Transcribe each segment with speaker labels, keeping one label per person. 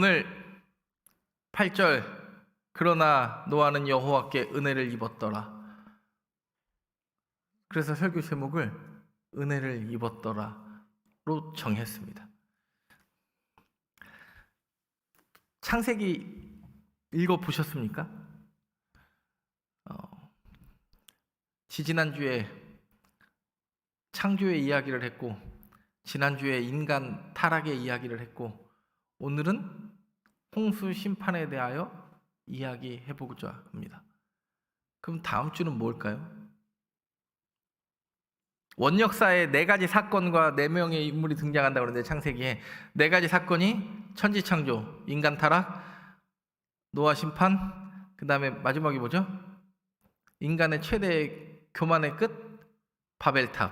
Speaker 1: 오늘 8절 그러나 노아는 여호와께 은혜를 입었더라. 그래서 설교 제목을 은혜를 입었더라로 정했습니다. 창세기 읽어보셨습니까? 지지난주에 창조의 이야기를 했고 지난주에 인간 타락의 이야기를 했고 오늘은 홍수 심판에 대하여 이야기해보고자 합니다. 그럼 다음 주는 뭘까요? 원역사에 4가지 사건과 4명의 인물이 등장한다고 그러는데 창세기에 4가지 사건이 천지창조, 인간 타락, 노아 심판, 그 다음에 마지막이 뭐죠? 인간의 최대 교만의 끝, 바벨탑.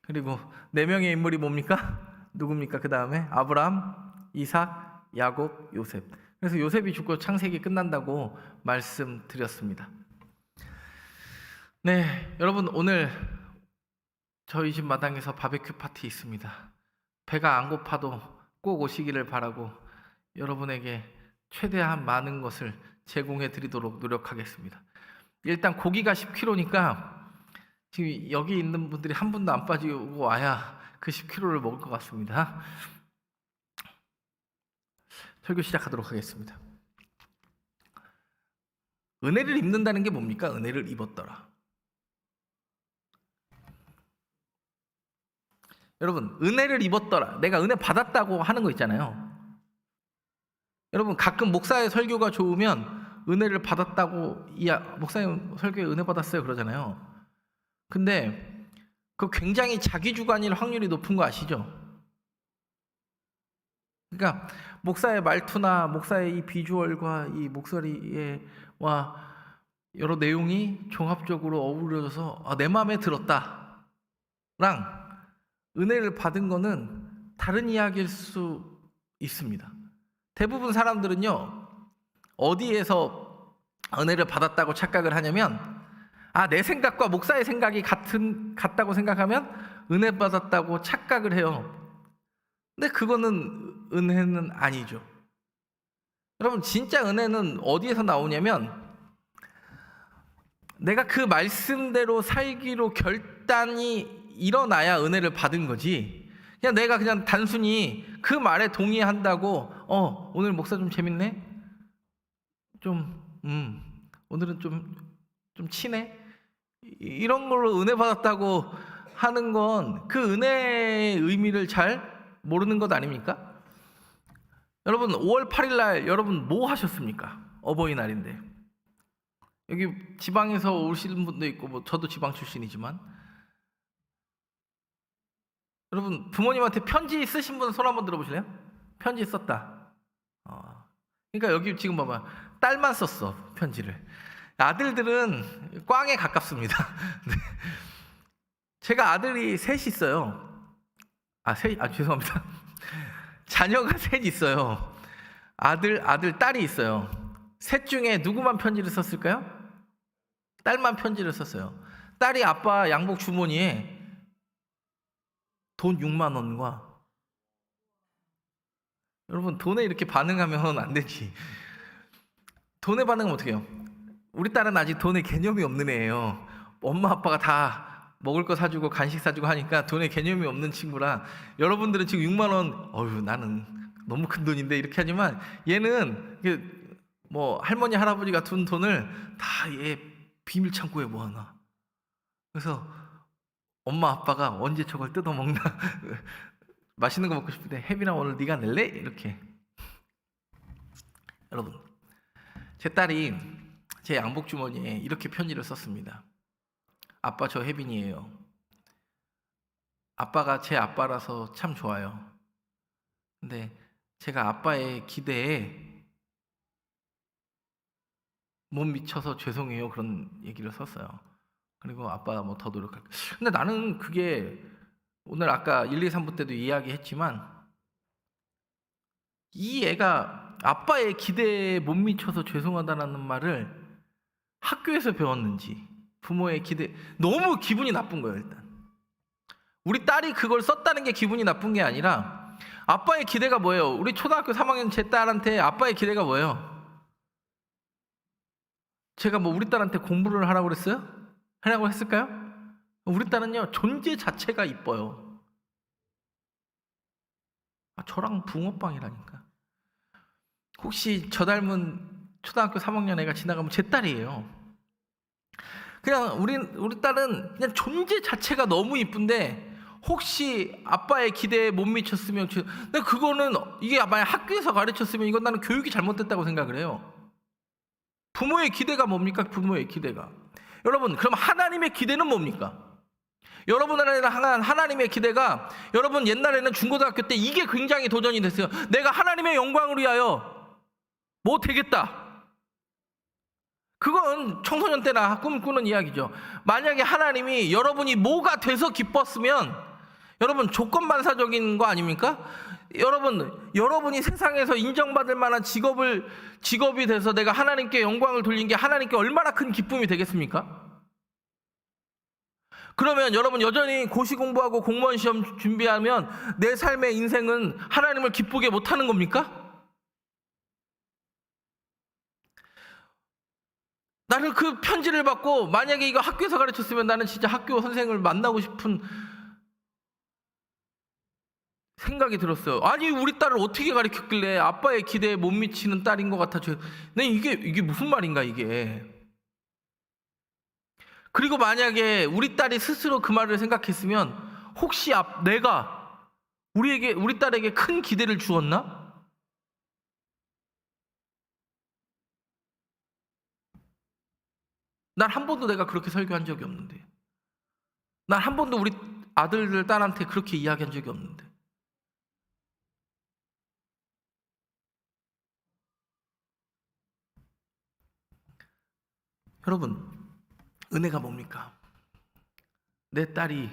Speaker 1: 그리고 4명의 인물이 뭡니까? 누굽니까? 그 다음에 아브라함, 이삭, 야곱, 요셉. 그래서 요셉이 죽고 창세기 끝난다고 말씀드렸습니다. 네, 여러분 오늘 저희 집 마당에서 바베큐 파티 있습니다. 배가 안 고파도 꼭 오시기를 바라고 여러분에게 최대한 많은 것을 제공해 드리도록 노력하겠습니다. 일단 고기가 10kg니까 지금 여기 있는 분들이 한 분도 안 빠지고 와야 그 10kg를 먹을 것 같습니다. 설교 시작하도록 하겠습니다. 은혜를 입는다는 게 뭡니까? 은혜를 입었더라. 여러분, 은혜를 입었더라. 내가 은혜 받았다고 하는 거 있잖아요. 여러분, 가끔 목사의 설교가 좋으면 은혜를 받았다고, 목사님 설교에 은혜 받았어요 그러잖아요. 근데 그 굉장히 자기주관일 확률이 높은 거 아시죠? 그러니까 목사의 말투나 목사의 이 비주얼과 이 목소리와 여러 내용이 종합적으로 어우러져서 내 마음에 들었다랑 은혜를 받은 거는 다른 이야기일 수 있습니다. 대부분 사람들은요, 어디에서 은혜를 받았다고 착각을 하냐면 내 생각과 목사의 생각이 같다고 생각하면 은혜 받았다고 착각을 해요. 근데 그거는 은혜는 아니죠. 여러분, 진짜 은혜는 어디에서 나오냐면 내가 그 말씀대로 살기로 결단이 일어나야 은혜를 받은 거지. 그냥 내가 그냥 단순히 그 말에 동의한다고 오늘 목사 좀 재밌네? 오늘은 좀 치네? 이런 걸로 은혜 받았다고 하는 건 그 은혜의 의미를 잘 모르는 것 아닙니까? 여러분 5월 8일 날 여러분 뭐 하셨습니까? 어버이날인데 여기 지방에서 오시는 분도 있고 저도 지방 출신이지만 여러분 부모님한테 편지 쓰신 분 손 한번 들어보실래요? 편지 썼다. 그러니까 여기 지금 봐봐, 딸만 썼어 편지를. 아들들은 꽝에 가깝습니다. 네. 제가 아들이 셋이 있어요. 죄송합니다. 자녀가 셋 있어요. 아들, 딸이 있어요. 셋 중에 누구만 편지를 썼을까요? 딸만 편지를 썼어요. 딸이 아빠 양복 주머니에 돈 6만 원과 여러분 돈에 이렇게 반응하면 안 되지. 돈에 반응하면 어떻게 해요? 우리 딸은 아직 돈의 개념이 없는 애예요. 엄마 아빠가 다 먹을 거 사주고 간식 사주고 하니까 돈의 개념이 없는 친구라 여러분들은 지금 6만 원 나는 너무 큰 돈인데 이렇게 하지만 얘는 할머니 할아버지가 둔 돈을 다 얘 비밀 창고에 모아놔. 그래서 엄마 아빠가 언제 저걸 뜯어먹나 맛있는 거 먹고 싶은데 혜빈아 오늘 네가 낼래? 이렇게. 여러분 제 딸이 제 양복 주머니에 이렇게 편지를 썼습니다. 아빠 저 혜빈이에요. 아빠가 제 아빠라서 참 좋아요. 근데 제가 아빠의 기대에 못 미쳐서 죄송해요 그런 얘기를 썼어요. 그리고 아빠 더 노력할게. 근데 나는 그게 오늘 아까 1, 2, 3부 때도 이야기했지만 이 애가 아빠의 기대에 못 미쳐서 죄송하다는 말을 학교에서 배웠는지 부모의 기대 너무 기분이 나쁜 거예요. 일단 우리 딸이 그걸 썼다는 게 기분이 나쁜 게 아니라 아빠의 기대가 뭐예요? 우리 초등학교 3학년 제 딸한테 아빠의 기대가 뭐예요? 제가 뭐 우리 딸한테 공부를 하라고 그랬어요? 하라고 했을까요? 우리 딸은요, 존재 자체가 이뻐요. 저랑 붕어빵이라니까. 혹시 저 닮은 초등학교 3학년 애가 지나가면 제 딸이에요. 그냥 우리 딸은 그냥 존재 자체가 너무 이쁜데, 혹시 아빠의 기대에 못 미쳤으면, 근데 그거는 이게 만약 학교에서 가르쳤으면 이건 나는 교육이 잘못됐다고 생각을 해요. 부모의 기대가 뭡니까? 부모의 기대가. 여러분, 그럼 하나님의 기대는 뭡니까? 여러분을 향한 하나님의 기대가, 여러분 옛날에는 중고등학교 때 이게 굉장히 도전이 됐어요. 내가 하나님의 영광을 위하여 뭐 되겠다. 그건 청소년 때나 꿈꾸는 이야기죠. 만약에 하나님이 여러분이 뭐가 돼서 기뻤으면, 여러분 조건반사적인 거 아닙니까? 여러분이 세상에서 인정받을 만한 직업이 돼서 내가 하나님께 영광을 돌린 게 하나님께 얼마나 큰 기쁨이 되겠습니까? 그러면 여러분 여전히 고시 공부하고 공무원 시험 준비하면 내 삶의 인생은 하나님을 기쁘게 못하는 겁니까? 나는 그 편지를 받고 만약에 이거 학교에서 가르쳤으면 나는 진짜 학교 선생을 만나고 싶은 생각이 들었어요. 아니, 우리 딸을 어떻게 가르쳤길래 아빠의 기대에 못 미치는 딸인 것 같아. 네, 이게 무슨 말인가 이게. 그리고 만약에 우리 딸이 스스로 그 말을 생각했으면, 혹시 내가 우리 딸에게 큰 기대를 주었나? 난 한 번도 내가 그렇게 설교한 적이 없는데, 난 한 번도 우리 아들들 딸한테 그렇게 이야기한 적이 없는데. 여러분, 은혜가 뭡니까? 내 딸이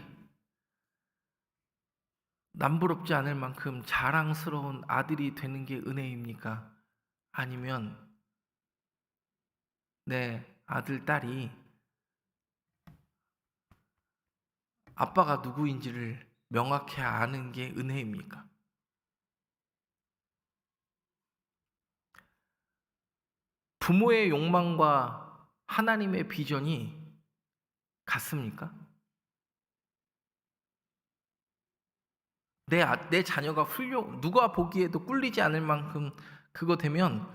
Speaker 1: 남부럽지 않을 만큼 자랑스러운 아들이 되는 게 은혜입니까? 아니면 내 아들, 딸이 아빠가 누구인지를 명확히 아는 게 은혜입니까? 부모의 욕망과 하나님의 비전이 같습니까? 내 자녀가 누가 보기에도 꿀리지 않을 만큼 그거 되면,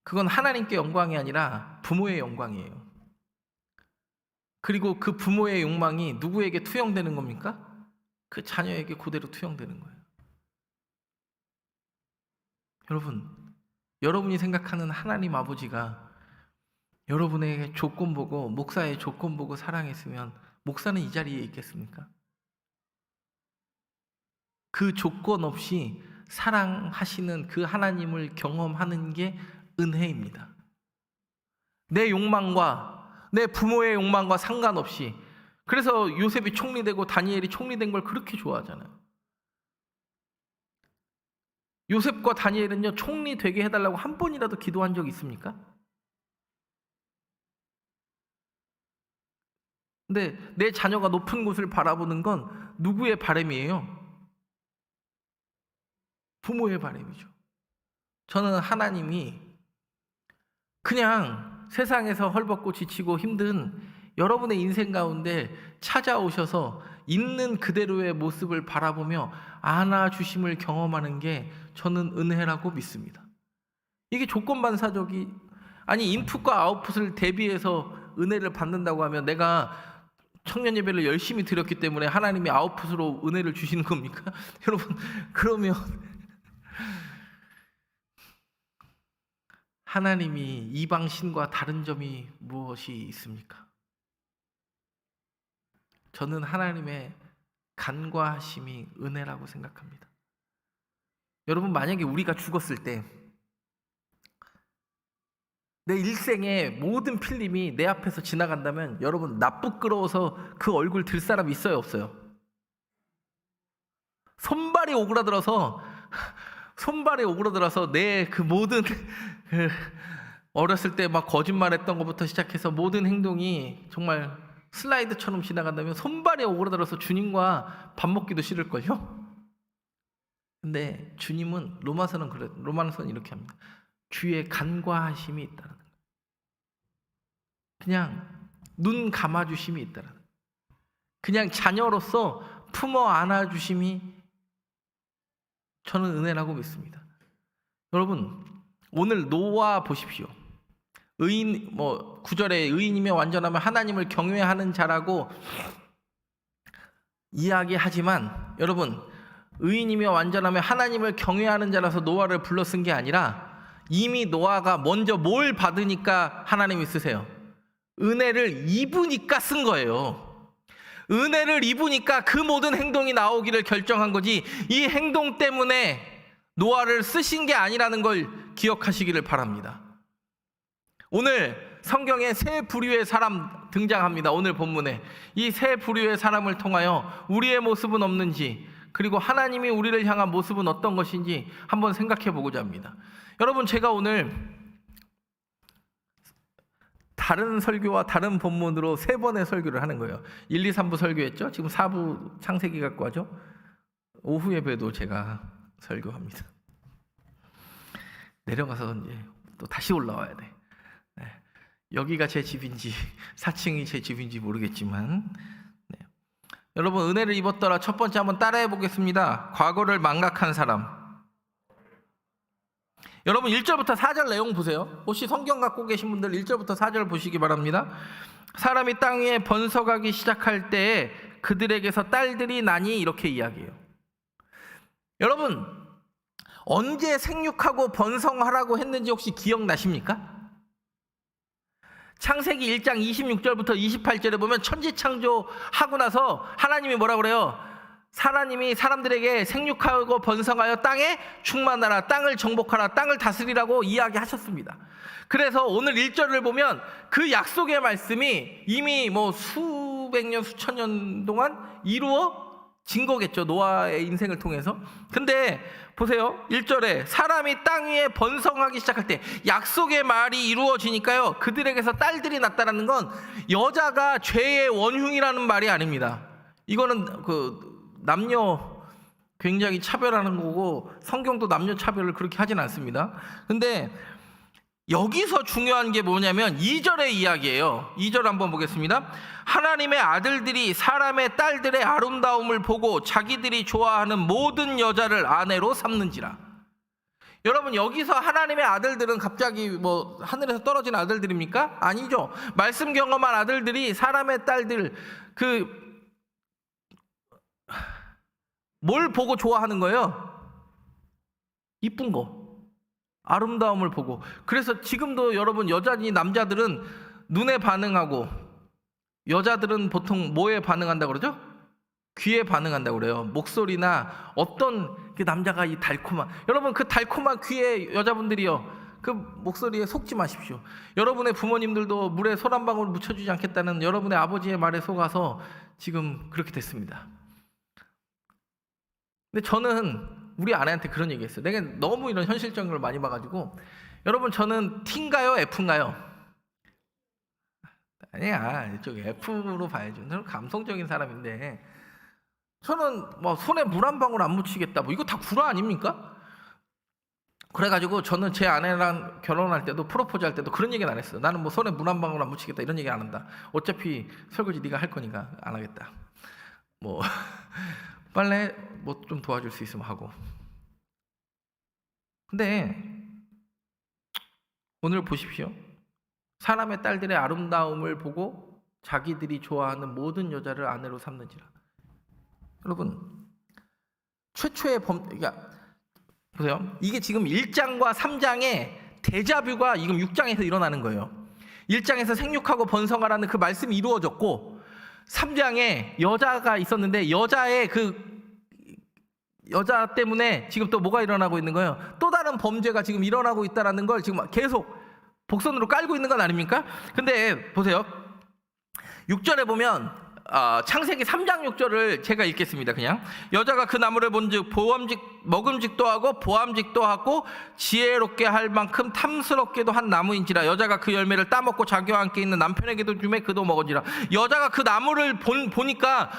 Speaker 1: 그건 하나님께 영광이 아니라 부모의 영광이에요. 그리고 그 부모의 욕망이 누구에게 투영되는 겁니까? 그 자녀에게 그대로 투영되는 거예요. 여러분이 생각하는 하나님 아버지가 여러분의 조건 보고, 목사의 조건 보고 사랑했으면 목사는 이 자리에 있겠습니까? 그 조건 없이 사랑하시는 그 하나님을 경험하는 게 은혜입니다. 내 욕망과 내 부모의 욕망과 상관없이. 그래서 요셉이 총리되고 다니엘이 총리된 걸 그렇게 좋아하잖아요. 요셉과 다니엘은요, 총리 되게 해달라고 한 번이라도 기도한 적 있습니까? 근데 내 자녀가 높은 곳을 바라보는 건 누구의 바람이에요? 부모의 바람이죠. 저는 하나님이 그냥 세상에서 헐벗고 지치고 힘든 여러분의 인생 가운데 찾아오셔서 있는 그대로의 모습을 바라보며 안아주심을 경험하는 게 저는 은혜라고 믿습니다. 이게 조건반사적이, 아니 인풋과 아웃풋을 대비해서 은혜를 받는다고 하면 내가 청년 예배를 열심히 드렸기 때문에 하나님이 아웃풋으로 은혜를 주시는 겁니까? 여러분, 그러면 하나님이 이방 신과 다른 점이 무엇이 있습니까? 저는 하나님의 간과하심이 은혜라고 생각합니다. 여러분, 만약에 우리가 죽었을 때 내 일생의 모든 필름이 내 앞에서 지나간다면, 여러분 나 부끄러워서 그 얼굴 들 사람 있어요, 없어요? 손발이 오그라들어서 내 그 모든 어렸을 때 막 거짓말했던 것부터 시작해서 모든 행동이 정말 슬라이드처럼 지나간다면 손발이 오그라들어서 주님과 밥 먹기도 싫을걸요? 근데 주님은 로마서는 이렇게 합니다. 주의 간과하심이 있다는 거예요. 그냥 눈 감아주심이 있다는 거예요. 그냥 자녀로서 품어 안아주심이 저는 은혜라고 믿습니다. 여러분, 오늘 노아 보십시오. 의인, 9절에 의인이며 완전하며 하나님을 경외하는 자라고 이야기하지만, 여러분, 의인이며 완전하며 하나님을 경외하는 자라서 노아를 불러 쓴 게 아니라 이미 노아가 먼저 뭘 받으니까 하나님이 쓰세요. 은혜를 입으니까 쓴 거예요. 은혜를 입으니까 그 모든 행동이 나오기를 결정한 거지, 이 행동 때문에 노아를 쓰신 게 아니라는 걸 기억하시기를 바랍니다. 오늘 성경에 세 부류의 사람 등장합니다. 오늘 본문에 이 세 부류의 사람을 통하여 우리의 모습은 없는지, 그리고 하나님이 우리를 향한 모습은 어떤 것인지 한번 생각해 보고자 합니다. 여러분, 제가 오늘 다른 설교와 다른 본문으로 3번의 설교를 하는 거예요. 1, 2, 3부 설교했죠? 지금 4부 창세기 갖고 하죠? 오후 예배도 제가 설교합니다. 내려가서 이제 또 다시 올라와야 돼. 네. 여기가 제 집인지 4층이 제 집인지 모르겠지만, 네. 여러분, 은혜를 입었더라. 첫 번째 한번 따라해 보겠습니다. 과거를 망각한 사람. 여러분, 1절부터 4절 내용 보세요. 혹시 성경 갖고 계신 분들 1절부터 4절 보시기 바랍니다. 사람이 땅 위에 번성하기 시작할 때에 그들에게서 딸들이 나니, 이렇게 이야기해요. 여러분, 언제 생육하고 번성하라고 했는지 혹시 기억나십니까? 창세기 1장 26절부터 28절에 보면 천지창조하고 나서 하나님이 뭐라고 그래요? 하나님이 사람들에게 생육하고 번성하여 땅에 충만하라, 땅을 정복하라, 땅을 다스리라고 이야기하셨습니다. 그래서 오늘 1절을 보면 그 약속의 말씀이 이미 수백 년, 수천 년 동안 이루어진 거겠죠. 노아의 인생을 통해서. 근데 보세요. 1절에 사람이 땅 위에 번성하기 시작할 때 약속의 말이 이루어지니까요, 그들에게서 딸들이 났다라는 건 여자가 죄의 원흉이라는 말이 아닙니다. 이거는 남녀 굉장히 차별하는 거고, 성경도 남녀 차별을 그렇게 하진 않습니다. 근데 여기서 중요한 게 뭐냐면 2절의 이야기예요. 2절 한번 보겠습니다. 하나님의 아들들이 사람의 딸들의 아름다움을 보고 자기들이 좋아하는 모든 여자를 아내로 삼는지라. 여러분, 여기서 하나님의 아들들은 갑자기 하늘에서 떨어진 아들들입니까? 아니죠. 말씀 경험한 아들들이 사람의 딸들, 뭘 보고 좋아하는 거예요? 이쁜 거, 아름다움을 보고. 그래서 지금도 여러분, 여자니 남자들은 눈에 반응하고, 여자들은 보통 뭐에 반응한다고 그러죠? 귀에 반응한다고 그래요. 목소리나 어떤 그 남자가 이 달콤한, 여러분, 그 달콤한 귀에 여자분들이요, 그 목소리에 속지 마십시오. 여러분의 부모님들도 물에 솔 한 방울 묻혀주지 않겠다는 여러분의 아버지의 말에 속아서 지금 그렇게 됐습니다. 근데 저는 우리 아내한테 그런 얘기 했어요. 내가 너무 이런 현실적인 걸 많이 봐가지고, 여러분, 저는 T인가요? F인가요? 아니야, 이쪽 F로 봐야죠. 저는 감성적인 사람인데, 저는 손에 물 한 방울 안 묻히겠다, 이거 다 구라 아닙니까? 그래가지고 저는 제 아내랑 결혼할 때도, 프로포즈 할 때도 그런 얘기는 안 했어요. 나는 손에 물 한 방울 안 묻히겠다, 이런 얘기 안 한다. 어차피 설거지 네가 할 거니까 안 하겠다. 빨래 좀 도와줄 수 있으면 하고. 근데 오늘 보십시오. 사람의 딸들의 아름다움을 보고 자기들이 좋아하는 모든 여자를 아내로 삼는지라. 여러분, 최초의 그러니까 보세요. 이게 지금 1장과 3장의 데자뷰가 지금 6장에서 일어나는 거예요. 1장에서 생육하고 번성하라는 그 말씀이 이루어졌고, 3장에 여자가 있었는데 여자의 여자 때문에 지금 또 뭐가 일어나고 있는 거예요? 또 다른 범죄가 지금 일어나고 있다는 걸 지금 계속 복선으로 깔고 있는 건 아닙니까? 근데 보세요. 6절에 보면 창세기 3장 6절을 제가 읽겠습니다. 그냥 여자가 그 나무를 본즉 먹음직도 하고 보암직도 하고 지혜롭게 할 만큼 탐스럽게도 한 나무인지라. 여자가 그 열매를 따먹고 자기와 함께 있는 남편에게도 주매 그도 먹은지라. 여자가 그 나무를 보니까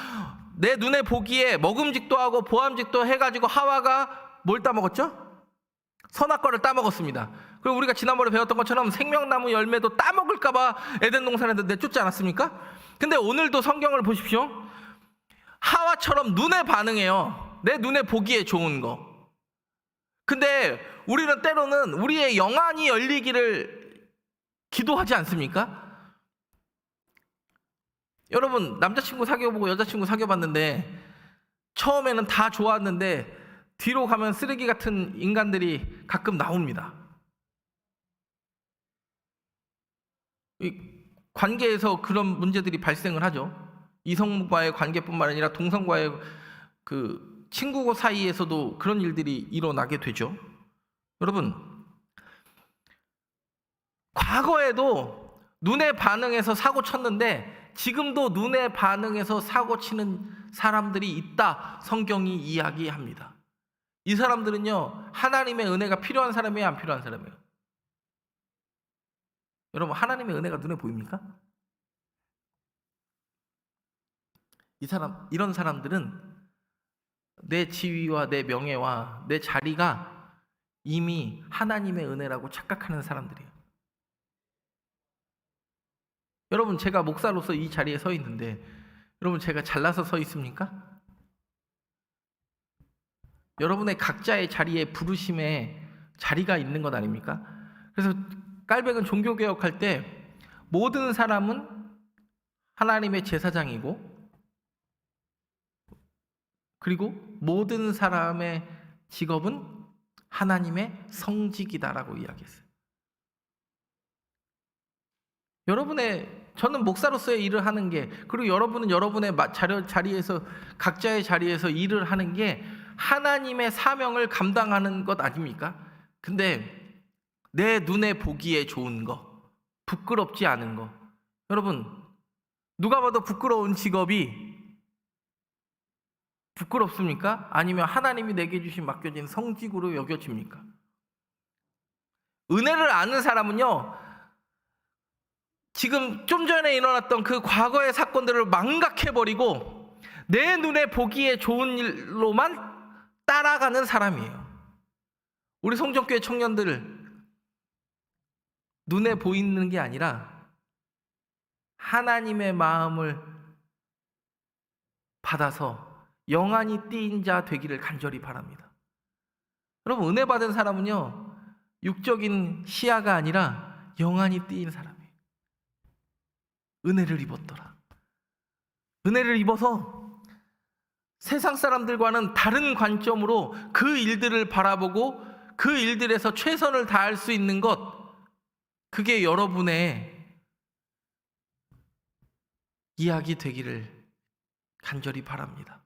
Speaker 1: 내 눈에 보기에 먹음직도 하고 보암직도 해가지고 하와가 뭘 따먹었죠? 선악과를 따먹었습니다. 그리고 우리가 지난번에 배웠던 것처럼 생명나무 열매도 따먹을까 봐 에덴 동산에서 내쫓지 않았습니까? 근데 오늘도 성경을 보십시오. 하와처럼 눈에 반응해요. 내 눈에 보기에 좋은 거. 근데 우리는 때로는 우리의 영안이 열리기를 기도하지 않습니까? 여러분, 남자친구 사귀어보고 여자친구 사귀어봤는데 처음에는 다 좋았는데 뒤로 가면 쓰레기 같은 인간들이 가끔 나옵니다. 이 관계에서 그런 문제들이 발생을 하죠. 이성과의 관계뿐만 아니라 동성과의 그 친구 사이에서도 그런 일들이 일어나게 되죠. 여러분, 과거에도 눈에 반응해서 사고 쳤는데 지금도 눈에 반응해서 사고 치는 사람들이 있다, 성경이 이야기합니다. 이 사람들은요, 하나님의 은혜가 필요한 사람이에요, 안 필요한 사람이에요? 여러분, 하나님의 은혜가 눈에 보입니까? 이런 사람들은 내 지위와 내 명예와 내 자리가 이미 하나님의 은혜라고 착각하는 사람들이에요. 여러분, 제가 목사로서 이 자리에 서 있는데 여러분, 제가 잘나서 서 있습니까? 여러분의 각자의 자리에 부르심에 자리가 있는 것 아닙니까? 그래서 깔백은 종교개혁할 때 모든 사람은 하나님의 제사장이고 그리고 모든 사람의 직업은 하나님의 성직이다라고 이야기했어요. 저는 목사로서의 일을 하는 게, 그리고 여러분은 여러분의 자리에서, 각자의 자리에서 일을 하는 게 하나님의 사명을 감당하는 것 아닙니까? 근데 내 눈에 보기에 좋은 거, 부끄럽지 않은 거, 여러분, 누가 봐도 부끄러운 직업이 부끄럽습니까? 아니면 하나님이 내게 맡겨진 성직으로 여겨집니까? 은혜를 아는 사람은요, 지금 좀 전에 일어났던 그 과거의 사건들을 망각해버리고 내 눈에 보기에 좋은 일로만 따라가는 사람이에요. 우리 성전교회 청년들, 눈에 보이는 게 아니라 하나님의 마음을 받아서 영안이 띄인 자 되기를 간절히 바랍니다. 여러분, 은혜 받은 사람은요, 육적인 시야가 아니라 영안이 띄인 사람이에요. 은혜를 입었더라. 은혜를 입어서 세상 사람들과는 다른 관점으로 그 일들을 바라보고 그 일들에서 최선을 다할 수 있는 것, 그게 여러분의 이야기 되기를 간절히 바랍니다.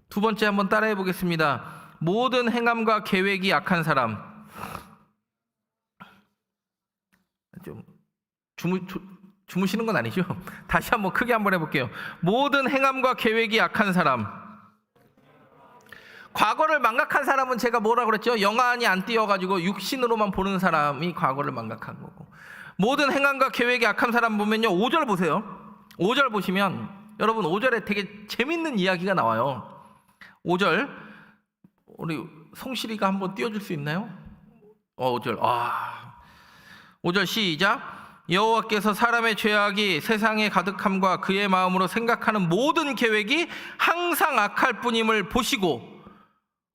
Speaker 1: 두 번째 한번 따라해 보겠습니다. 모든 행함과 계획이 악한 사람. 좀 주무시는 건 아니죠? 다시 한번 크게 한번 해볼게요. 모든 행함과 계획이 악한 사람. 과거를 망각한 사람은 제가 뭐라 그랬죠? 영안이 안 띄어가지고 육신으로만 보는 사람이 과거를 망각한 거고, 모든 행함과 계획이 악한 사람 보면요, 5절 보세요. 5절 보시면 여러분, 5절에 되게 재밌는 이야기가 나와요. 5절 우리 송실이가 한번 띄워줄 수 있나요? 5절 5절 시작. 여호와께서 사람의 죄악이 세상에 가득함과 그의 마음으로 생각하는 모든 계획이 항상 악할 뿐임을 보시고,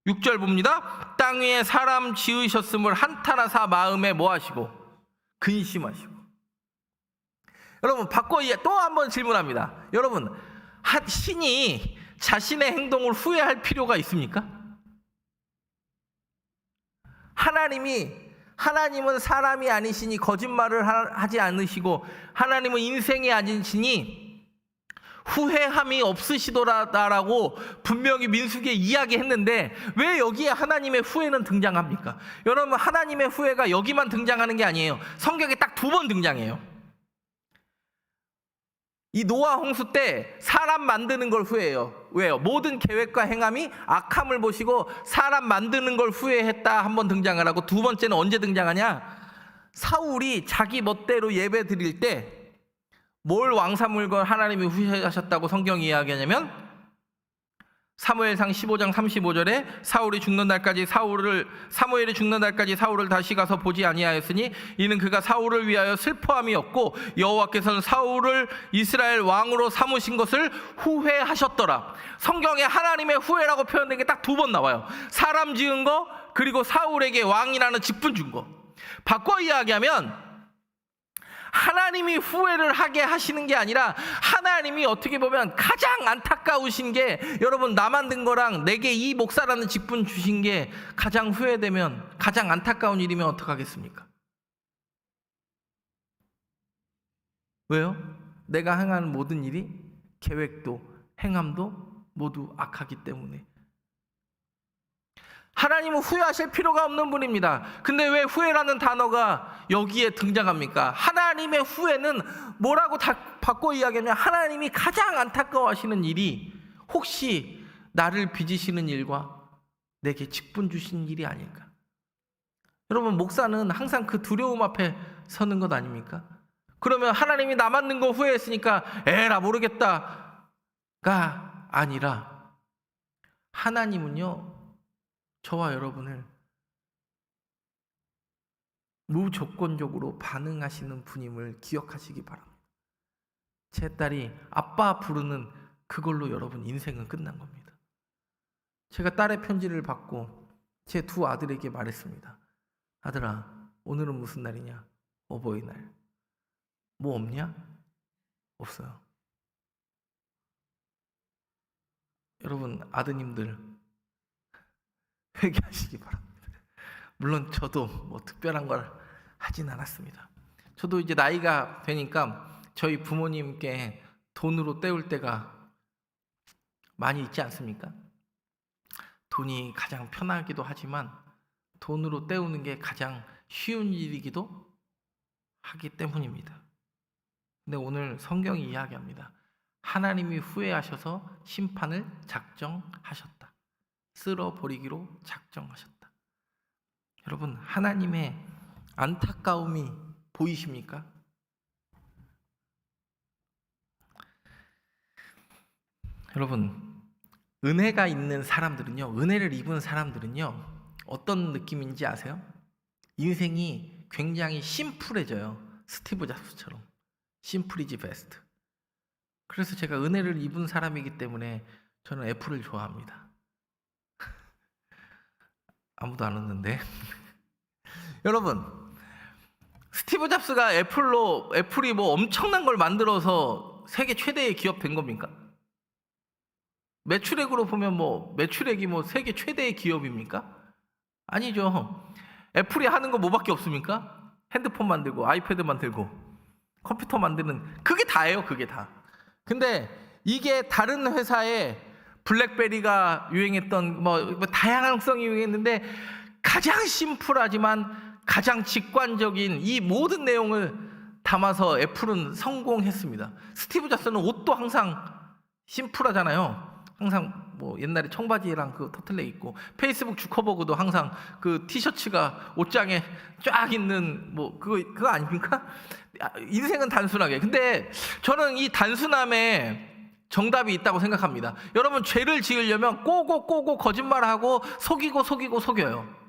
Speaker 1: 6절 봅니다. 땅 위에 사람 지으셨음을 한탄하사 마음에 뭐하시고 근심하시고. 여러분, 또 한번 질문합니다. 여러분, 신이 자신의 행동을 후회할 필요가 있습니까? 하나님은 사람이 아니시니 거짓말을 하지 않으시고 하나님은 인생이 아니시니 후회함이 없으시더라라고 분명히 민수기에 이야기했는데 왜 여기에 하나님의 후회는 등장합니까? 여러분, 하나님의 후회가 여기만 등장하는 게 아니에요. 성경에 딱 2번 등장해요. 이 노아 홍수 때 사람 만드는 걸 후회해요. 왜요? 모든 계획과 행함이 악함을 보시고 사람 만드는 걸 후회했다, 한번 등장을 하고, 두 번째는 언제 등장하냐? 사울이 자기 멋대로 예배 드릴 때 뭘 왕사물걸 하나님이 후회하셨다고 성경이 이야기하냐면 사무엘상 15장 35절에 사무엘이 죽는 날까지 사울을 다시 가서 보지 아니하였으니 이는 그가 사울을 위하여 슬퍼함이 없고 여호와께서는 사울을 이스라엘 왕으로 삼으신 것을 후회하셨더라. 성경에 하나님의 후회라고 표현된 게 딱 2번 나와요. 사람 지은 거, 그리고 사울에게 왕이라는 직분 준 거. 바꿔 이야기하면 하나님이 후회를 하게 하시는 게 아니라 하나님이 어떻게 보면 가장 안타까우신 게, 여러분 나 만든 거랑 내게 이 목사라는 직분 주신 게 가장 후회되면, 가장 안타까운 일이면 어떡하겠습니까? 왜요? 내가 행하는 모든 일이, 계획도 행함도 모두 악하기 때문에. 하나님은 후회하실 필요가 없는 분입니다. 근데 왜 후회라는 단어가 여기에 등장합니까? 하나님의 후회는 뭐라고 다 바꿔 이야기하면, 하나님이 가장 안타까워하시는 일이 혹시 나를 빚으시는 일과 내게 직분 주신 일이 아닐까? 여러분, 목사는 항상 그 두려움 앞에 서는 것 아닙니까? 그러면 하나님이 나 만든 거 후회했으니까 에라 모르겠다가 아니라, 하나님은요 저와 여러분을 무조건적으로 반응하시는 분임을 기억하시기 바랍니다. 제 딸이 아빠 부르는 그걸로 여러분 인생은 끝난 겁니다. 제가 딸의 편지를 받고 제 2 아들에게 말했습니다. 아들아, 오늘은 무슨 날이냐? 어버이날. 뭐 없냐? 없어요. 여러분, 아드님들 회개하시기 바랍니다. 물론 저도 뭐 특별한 걸 하진 않았습니다. 저도 이제 나이가 되니까 저희 부모님께 돈으로 때울 때가 많이 있지 않습니까? 돈이 가장 편하기도 하지만 돈으로 때우는 게 가장 쉬운 일이기도 하기 때문입니다. 근데 오늘 성경이 이야기합니다. 하나님이 후회하셔서 심판을 작정하셨다. 쓸어버리기로 작정하셨다. 여러분, 하나님의 안타까움이 보이십니까? 여러분, 은혜가 있는 사람들은요, 은혜를 입은 사람들은요 어떤 느낌인지 아세요? 인생이 굉장히 심플해져요. 스티브 잡스처럼. 심플 이즈 베스트. 그래서 제가 은혜를 입은 사람이기 때문에 저는 애플을 좋아합니다. 아무도 안 웃는데. 여러분, 스티브 잡스가 애플이 뭐 엄청난 걸 만들어서 세계 최대의 기업 된 겁니까? 매출액으로 보면 매출액이 세계 최대의 기업입니까? 아니죠. 애플이 하는 거 뭐밖에 없습니까? 핸드폰 만들고, 아이패드 만들고, 컴퓨터 만드는, 그게 다예요. 그게 다. 근데 이게 다른 회사에 블랙베리가 유행했던 다양성이 유행했는데, 가장 심플하지만 가장 직관적인 이 모든 내용을 담아서 애플은 성공했습니다. 스티브 잡스는 옷도 항상 심플하잖아요. 항상 옛날에 청바지랑 그 터틀넥 입고, 페이스북 주커버그도 항상 그 티셔츠가 옷장에 쫙 있는 그거 아닙니까? 인생은 단순하게. 근데 저는 이 단순함에 정답이 있다고 생각합니다. 여러분, 죄를 지으려면 꼬고 거짓말하고 속여요.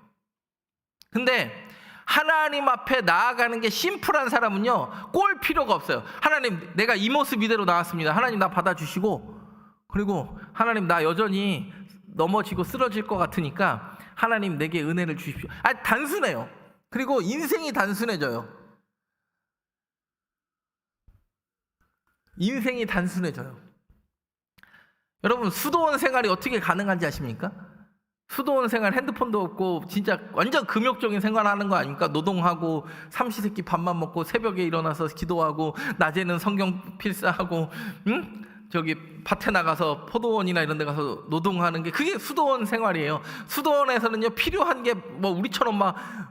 Speaker 1: 근데 하나님 앞에 나아가는 게 심플한 사람은요 꼴 필요가 없어요. 하나님, 내가 이 모습 이대로 나왔습니다. 하나님, 나 받아주시고, 그리고 하나님, 나 여전히 넘어지고 쓰러질 것 같으니까 하나님 내게 은혜를 주십시오. 단순해요. 그리고 인생이 단순해져요. 인생이 단순해져요. 여러분, 수도원 생활이 어떻게 가능한지 아십니까? 수도원 생활, 핸드폰도 없고 진짜 완전 금욕적인 생활하는 거 아닙니까? 노동하고 삼시세끼 밥만 먹고 새벽에 일어나서 기도하고 낮에는 성경 필사하고 저기 밭에 나가서 포도원이나 이런 데 가서 노동하는 게, 그게 수도원 생활이에요. 수도원에서는요 필요한 게 우리처럼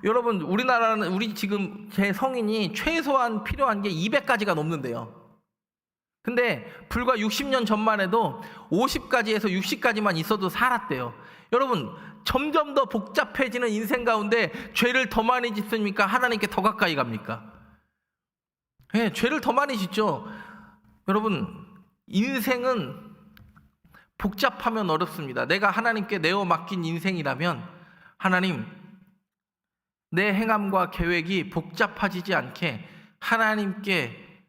Speaker 1: 여러분, 우리나라는, 우리 지금 제 성인이 최소한 필요한 게 200가지가 넘는데요. 근데 불과 60년 전만 해도 50가지에서 60가지만 있어도 살았대요. 여러분, 점점 더 복잡해지는 인생 가운데 죄를 더 많이 짓습니까? 하나님께 더 가까이 갑니까? 죄를 더 많이 짓죠. 여러분, 인생은 복잡하면 어렵습니다. 내가 하나님께 내어 맡긴 인생이라면 하나님, 내 행함과 계획이 복잡해지지 않게 하나님께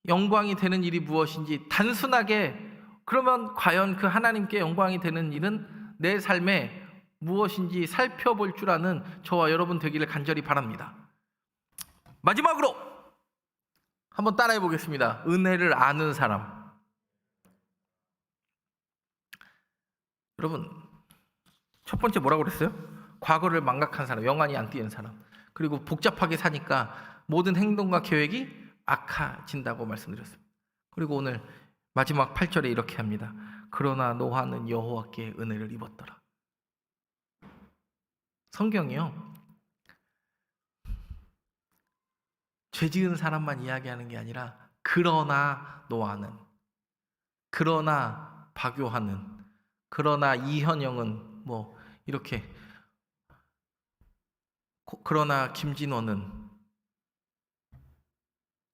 Speaker 1: 영광이 되는 일이 무엇인지 단순하게, 그러면 과연 그 하나님께 영광이 되는 일은 내 삶에 무엇인지 살펴볼 줄 아는 저와 여러분 되기를 간절히 바랍니다. 마지막으로 한번 따라해 보겠습니다. 은혜를 아는 사람. 여러분, 첫 번째 뭐라고 그랬어요? 과거를 망각한 사람, 영안이 안 띄는 사람, 그리고 복잡하게 사니까 모든 행동과 계획이 악해진다고 말씀드렸습니다. 그리고 오늘 마지막 8절에 이렇게 합니다. 그러나 노아는 여호와께 은혜를 입었더라. 성경이요, 죄 지은 사람만 이야기하는 게 아니라 그러나 노아는, 그러나 박요한은, 그러나 이현영은 뭐 이렇게, 그러나 김진원은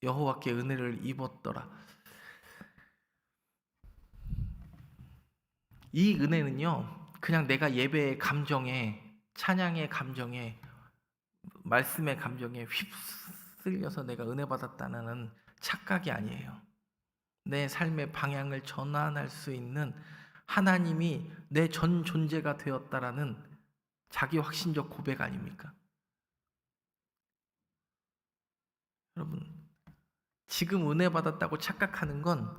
Speaker 1: 여호와께 은혜를 입었더라. 이 은혜는요, 그냥 내가 예배의 감정에, 찬양의 감정에, 말씀의 감정에 휩쓸려서 내가 은혜 받았다는 착각이 아니에요. 내 삶의 방향을 전환할 수 있는 하나님이 내 전 존재가 되었다라는 자기 확신적 고백 아닙니까? 여러분, 지금 은혜 받았다고 착각하는 건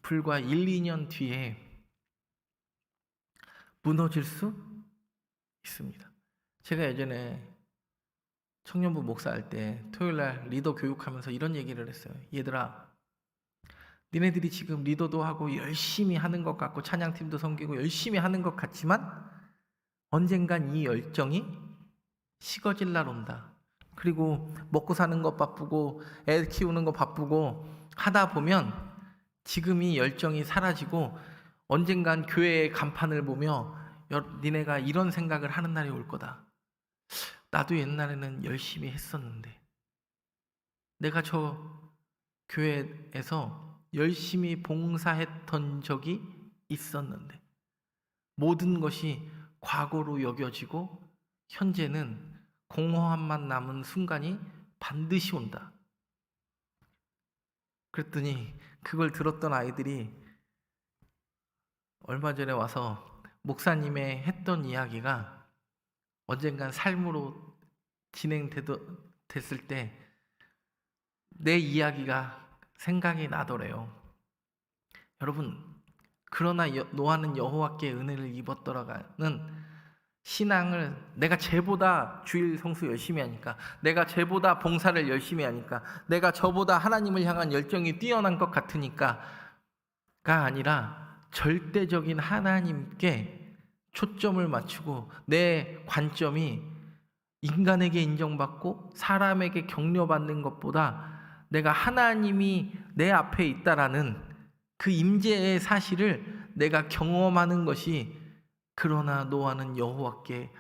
Speaker 1: 불과 1, 2년 뒤에 무너질 수 있습니다. 제가 예전에 청년부 목사할 때 토요일날 리더 교육하면서 이런 얘기를 했어요. 얘들아, 니네들이 지금 리더도 하고 열심히 하는 것 같고 찬양팀도 섬기고 열심히 하는 것 같지만 언젠간 이 열정이 식어질 날 온다. 그리고 먹고 사는 것 바쁘고 애 키우는 거 바쁘고 하다 보면 지금 이 열정이 사라지고 언젠간 교회의 간판을 보며 니네가 이런 생각을 하는 날이 올 거다. 나도 옛날에는 열심히 했었는데, 내가 저 교회에서 열심히 봉사했던 적이 있었는데, 모든 것이 과거로 여겨지고 현재는 공허함만 남은 순간이 반드시 온다. 그랬더니 그걸 들었던 아이들이 얼마 전에 와서 목사님의 했던 이야기가 언젠간 삶으로 진행됐을 때 내 이야기가 생각이 나더래요. 여러분, 그러나 노아는 여호와께 은혜를 입었더라가는 신앙을, 내가 쟤보다 주일 성수 열심히 하니까, 내가 쟤보다 봉사를 열심히 하니까, 내가 저보다 하나님을 향한 열정이 뛰어난 것 같으니까가 아니라 절대적인 하나님께 초점을 맞추고 내 관점이 인간에게 인정받고 사람에게 격려받는 것보다 내가 하나님이 내 앞에 있다라는 그 임재의 사실을 내가 경험하는 것이, 그러나 노아는 여호와께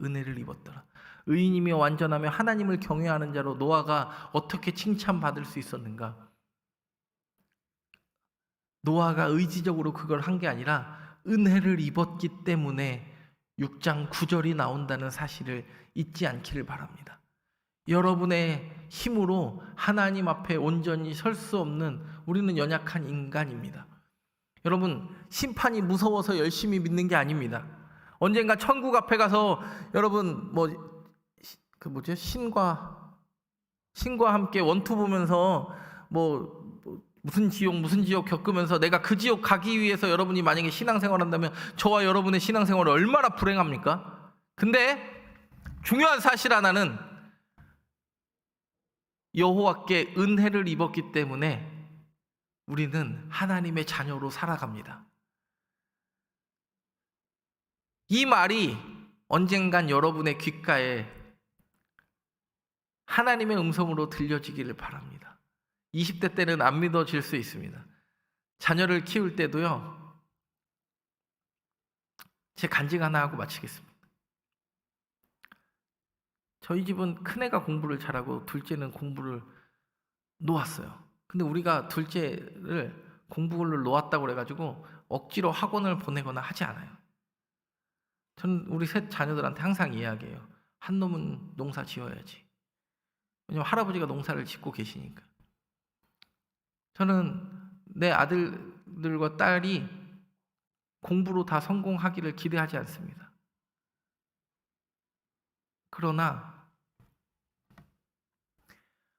Speaker 1: 은혜를 입었더라. 의인이며 완전하며 하나님을 경외하는 자로 노아가 어떻게 칭찬받을 수 있었는가? 노아가 의지적으로 그걸 한 게 아니라 은혜를 입었기 때문에 6장 9절이 나온다는 사실을 잊지 않기를 바랍니다. 여러분의 힘으로 하나님 앞에 온전히 설 수 없는 우리는 연약한 인간입니다. 여러분, 심판이 무서워서 열심히 믿는 게 아닙니다. 언젠가 천국 앞에 가서 여러분 신과 함께 원투 보면서 무슨 지옥 겪으면서 내가 그 지옥 가기 위해서 여러분이 만약에 신앙생활한다면 저와 여러분의 신앙생활은 얼마나 불행합니까? 근데 중요한 사실 하나는 여호와께 은혜를 입었기 때문에 우리는 하나님의 자녀로 살아갑니다. 이 말이 언젠간 여러분의 귓가에 하나님의 음성으로 들려지기를 바랍니다. 20대 때는 안 믿어질 수 있습니다. 자녀를 키울 때도요, 제 간증 하나 하고 마치겠습니다. 저희 집은 큰애가 공부를 잘하고 둘째는 공부를 놓았어요. 근데 우리가 둘째를 공부를 놓았다고 그래가지고 억지로 학원을 보내거나 하지 않아요. 저는 우리 셋 자녀들한테 항상 이야기해요. 한 놈은 농사 지어야지. 왜냐면 할아버지가 농사를 짓고 계시니까. 저는 내 아들들과 딸이 공부로 다 성공하기를 기대하지 않습니다. 그러나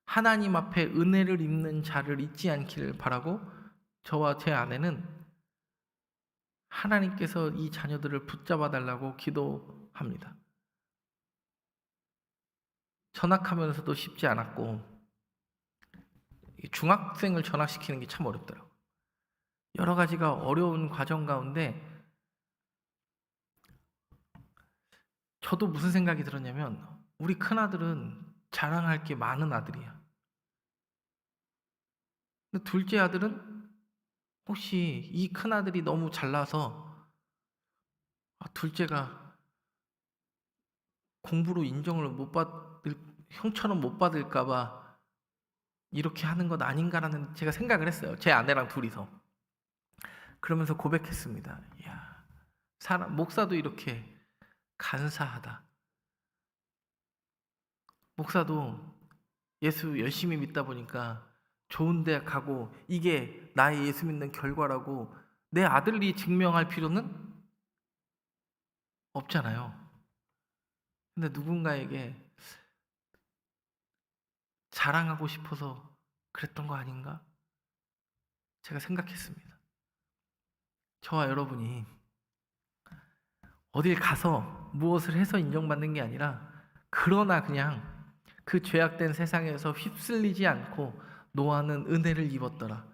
Speaker 1: 하나님 앞에 은혜를 입는 자를 잊지 않기를 바라고 저와 제 아내는 하나님께서 이 자녀들을 붙잡아 달라고 기도합니다. 전학하면서도 쉽지 않았고 중학생을 전학시키는 게 참 어렵더라고요. 여러 가지가 어려운 과정 가운데 저도 무슨 생각이 들었냐면 우리 큰아들은 자랑할 게 많은 아들이야. 근데 둘째 아들은 혹시 이 큰아들이 너무 잘나서 둘째가 공부로 인정을 못 받을, 형처럼 못 받을까 봐 이렇게 하는 것 아닌가라는 제가 생각을 했어요. 제 아내랑 둘이서. 그러면서 고백했습니다. 이야, 목사도 이렇게 간사하다. 목사도 예수 열심히 믿다 보니까 좋은 대학 가고 이게 나의 예수 믿는 결과라고 내 아들이 증명할 필요는 없잖아요. 근데 누군가에게 자랑하고 싶어서 그랬던 거 아닌가? 제가 생각했습니다. 저와 여러분이 어딜 가서 무엇을 해서 인정받는 게 아니라 그러나 그냥 그 죄악된 세상에서 휩쓸리지 않고 노아는 은혜를 입었더라.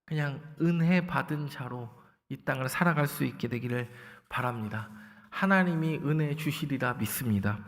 Speaker 1: 그냥 은혜 받은 자로 이 땅을 살아갈 수 있게 되기를 바랍니다. 하나님이 은혜 주시리라 믿습니다.